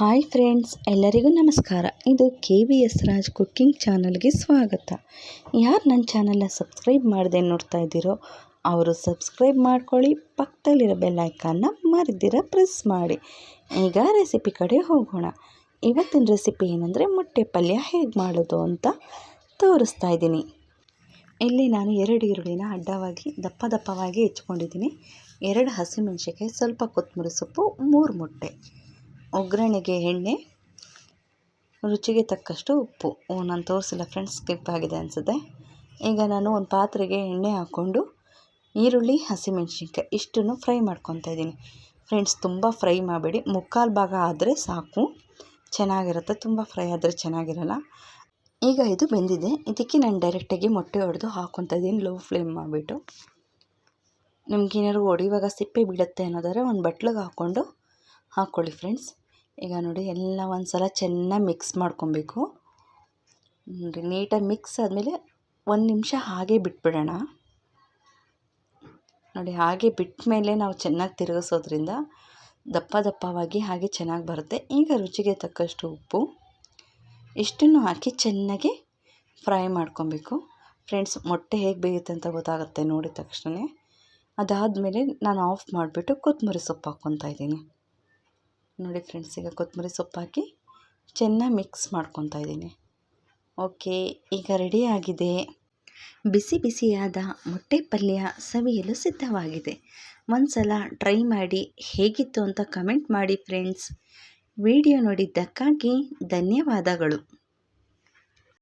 Hi friends, ಎಲ್ಲರಿಗೂ ನಮಸ್ಕಾರ. ಇದು KVS ರಾಜ್ ಕುಕ್ಕಿಂಗ್ ಚಾನಲ್ಗೆ ಸ್ವಾಗತ. ಯಾರು ನನ್ನ ಚಾನಲ್ನ ಸಬ್ಸ್ಕ್ರೈಬ್ ಮಾಡದೆ ನೋಡ್ತಾ ಇದ್ದೀರೋ ಅವರು ಸಬ್ಸ್ಕ್ರೈಬ್ ಮಾಡ್ಕೊಳ್ಳಿ. ಪಕ್ಕದಲ್ಲಿರೋ ಬೆಲ್ ಐಕಾನ್ನ ಮರಿದಿರ ಪ್ರೆಸ್ ಮಾಡಿ. ಈಗ ರೆಸಿಪಿ ಕಡೆ ಹೋಗೋಣ. ಇವತ್ತಿನ ರೆಸಿಪಿ ಏನಂದರೆ ಮೊಟ್ಟೆ ಪಲ್ಯ ಹೇಗೆ ಮಾಡೋದು ಅಂತ ತೋರಿಸ್ತಾ ಇದ್ದೀನಿ. ಇಲ್ಲಿ ನಾನು 2 ಈರುಳ್ಳಿನ ಅಡ್ಡವಾಗಿ ದಪ್ಪವಾಗಿ ಹೆಚ್ಕೊಂಡಿದ್ದೀನಿ. 2 ಹಸಿಮೆಣಸಿನಕಾಯಿ, ಸ್ವಲ್ಪ ಕೊತ್ತಂಬರಿ ಸೊಪ್ಪು, 3 ಮೊಟ್ಟೆ, ಒಗ್ಗರಣೆಗೆ ಎಣ್ಣೆ, ರುಚಿಗೆ ತಕ್ಕಷ್ಟು ಉಪ್ಪು. ನಾನು ತೋರಿಸಿಲ್ಲ ಫ್ರೆಂಡ್ಸ್, ಸ್ಕಿಪ್ ಆಗಿದೆ ಅನಿಸುತ್ತೆ. ಈಗ ನಾನು ಒಂದು ಪಾತ್ರೆಗೆ ಎಣ್ಣೆ ಹಾಕ್ಕೊಂಡು ಈರುಳ್ಳಿ, ಹಸಿಮೆಣಸಿನ್ಕಾಯಿ ಇಷ್ಟನ್ನು ಫ್ರೈ ಮಾಡ್ಕೊತಾ ಇದ್ದೀನಿ. ಫ್ರೆಂಡ್ಸ್, ತುಂಬ ಫ್ರೈ ಮಾಡಬೇಡಿ, ಮುಕ್ಕಾಲು ಭಾಗ ಆದರೆ ಸಾಕು, ಚೆನ್ನಾಗಿರುತ್ತೆ. ತುಂಬ ಫ್ರೈ ಆದರೆ ಚೆನ್ನಾಗಿರಲ್ಲ. ಈಗ ಇದು ಬೆಂದಿದೆ. ಇದಕ್ಕೆ ನಾನು ಡೈರೆಕ್ಟಾಗಿ ಮೊಟ್ಟೆ ಹೊಡೆದು ಹಾಕ್ಕೊತಾ ಇದ್ದೀನಿ, ಲೋ ಫ್ಲೇಮ್ ಮಾಡಿಬಿಟ್ಟು. ನಿಮ್ಗೇನಾದ್ರು ಹೊಡಿವಾಗ ಸಿಪ್ಪೆ ಬೀಳುತ್ತೆ ಅನ್ನೋದಾದರೆ ಒಂದು ಬಟ್ಲಿಗೆ ಹಾಕ್ಕೊಳ್ಳಿ ಫ್ರೆಂಡ್ಸ್. ಈಗ ನೋಡಿ, ಎಲ್ಲ ಒಂದು ಸಲ ಚೆನ್ನಾಗಿ ಮಿಕ್ಸ್ ಮಾಡ್ಕೊಬೇಕು. ನೋಡಿ, ನೀಟಾಗಿ ಮಿಕ್ಸ್ ಆದಮೇಲೆ 1 ನಿಮಿಷ ಹಾಗೆ ಬಿಟ್ಬಿಡೋಣ. ನೋಡಿ, ಹಾಗೆ ಬಿಟ್ಟ ಮೇಲೆ ನಾವು ಚೆನ್ನಾಗಿ ತಿರುಗಿಸೋದ್ರಿಂದ ದಪ್ಪವಾಗಿ ಹಾಗೆ ಚೆನ್ನಾಗಿ ಬರುತ್ತೆ. ಈಗ ರುಚಿಗೆ ತಕ್ಕಷ್ಟು ಉಪ್ಪು ಇಷ್ಟನ್ನು ಹಾಕಿ ಚೆನ್ನಾಗಿ ಫ್ರೈ ಮಾಡ್ಕೊಬೇಕು ಫ್ರೆಂಡ್ಸ್. ಮೊಟ್ಟೆ ಹೇಗೆ ಬೇಯುತ್ತೆ ಅಂತ ಗೊತ್ತಾಗುತ್ತೆ ನೋಡಿದ ತಕ್ಷಣ. ಅದಾದಮೇಲೆ ನಾನು ಆಫ್ ಮಾಡಿಬಿಟ್ಟು ಕೊತ್ತಂಬರಿ ಸೊಪ್ಪು ಹಾಕ್ಕೊತಾ ಇದ್ದೀನಿ. ನೋಡಿ ಫ್ರೆಂಡ್ಸ್, ಈಗ ಕೊತ್ತಂಬರಿ ಸೊಪ್ಪು ಹಾಕಿ ಚೆನ್ನಾಗಿ ಮಿಕ್ಸ್ ಮಾಡ್ಕೊತಾ ಇದ್ದೀನಿ. ಓಕೆ, ಈಗ ರೆಡಿಯಾಗಿದೆ. ಬಿಸಿಯಾದ ಮೊಟ್ಟೆ ಪಲ್ಯ ಸವಿಯಲು ಸಿದ್ಧವಾಗಿದೆ. ಒಂದು ಸಲ ಟ್ರೈ ಮಾಡಿ ಹೇಗಿತ್ತು ಅಂತ ಕಮೆಂಟ್ ಮಾಡಿ ಫ್ರೆಂಡ್ಸ್. ವಿಡಿಯೋ ನೋಡಿದ್ದಕ್ಕಾಗಿ ಧನ್ಯವಾದಗಳು.